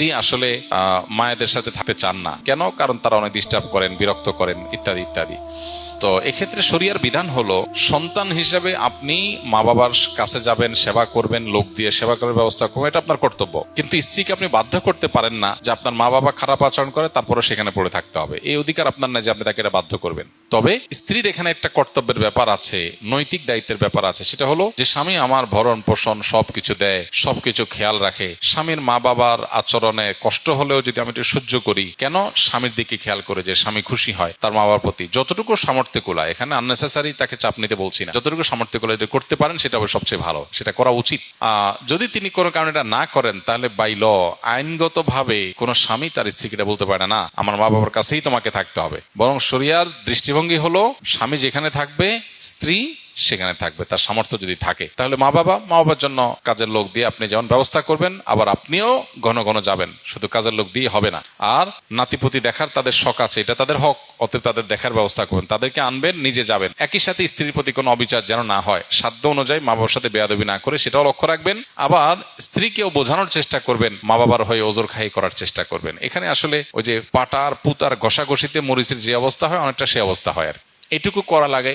স্ত্রী আসলে মায়েদের সাথে থাকতে চান না। কেন? কারণ তারা অনেক ডিস্টার্ব করেন, বিরক্ত করেন, ইত্যাদি ইত্যাদি। তো এক্ষেত্রে শরিয়ার বিধান হলো, সন্তান হিসেবে আপনি মা বাবার কাছে যাবেন, সেবা করবেন, লোক দিয়ে সেবা করার ব্যবস্থা করবেন, এটা আপনার কর্তব্য। কিন্তু স্ত্রীকে আপনি বাধ্য করতে পারেন না যে আপনার মা বাবা খারাপ আচরণ করে তারপরে সেখানে পড়ে থাকতে হবে। এই অধিকার আপনার নাই যে আপনি তাকে এটা বাধ্য করবেন। তবে স্ত্রীর এখানে একটা কর্তব্যের ব্যাপার আছে, নৈতিক দায়িত্বের ব্যাপার আছে। সেটা হলো যে স্বামী আমার ভরণ পোষণ সবকিছু দেয়, সবকিছু খেয়াল রাখে। স্বামীর মা বাবার আচরণে কষ্ট হলেও যদি আমি একটু সহ্য করি, কেন? স্বামীর দিকে খেয়াল করে যে স্বামী খুশি হয় তার মা বাবার প্রতি। যতটুকু সামর্থ্য কুলা, এখানে আননেসেসারি তাকে চাপ নিতে বলছি না, যতটুকু সামর্থ্য কুলা যদি করতে পারেন সেটা হবে সবচেয়ে ভালো, সেটা করা উচিত। যদি তিনি কোনো কারণে এটা না করেন, তাহলে বাই ল, আইনগত ভাবে কোনো স্বামী তার স্ত্রীকে এটা বলতে পারে না আমার মা বাবার কাছেই তোমাকে থাকতে হবে। বরং শরিয়ার দৃষ্টিভঙ্গি হলো, স্বামী যেখানে থাকবে স্ত্রী সেখানে থাকবে, তার সামর্থ্য যদি থাকে। তাহলে মা বাবার জন্য কাজের লোক দিয়ে আপনি যেমন ব্যবস্থা করবেন, আবার আপনিও ঘন ঘন যাবেন, শুধু কাজের লোক দিয়ে হবে না। আর নাতিপুতি দেখার তাদের শখ আছে, এটা তাদের হক, অতএব তাদের দেখার ব্যবস্থা করবেন, তাদেরকে আনবেন, নিজে যাবেন। একই সাথে স্ত্রীর প্রতি কোনো অবিচার যেন না হয়, সাধ্য অনুযায়ী মা বাবার সাথে বেয়াদবি না করে সেটাও লক্ষ্য রাখবেন। আবার স্ত্রীকেও বোঝানোর চেষ্টা করবেন, মা বাবার হয়ে ওজোর খাই করার চেষ্টা করবেন। এখানে আসলে ওই যে পাটার পুতার ঘষাঘষিতে মরিচের যে অবস্থা হয়, অনেকটা সে অবস্থা হয়। আর এটুকু করা লাগে।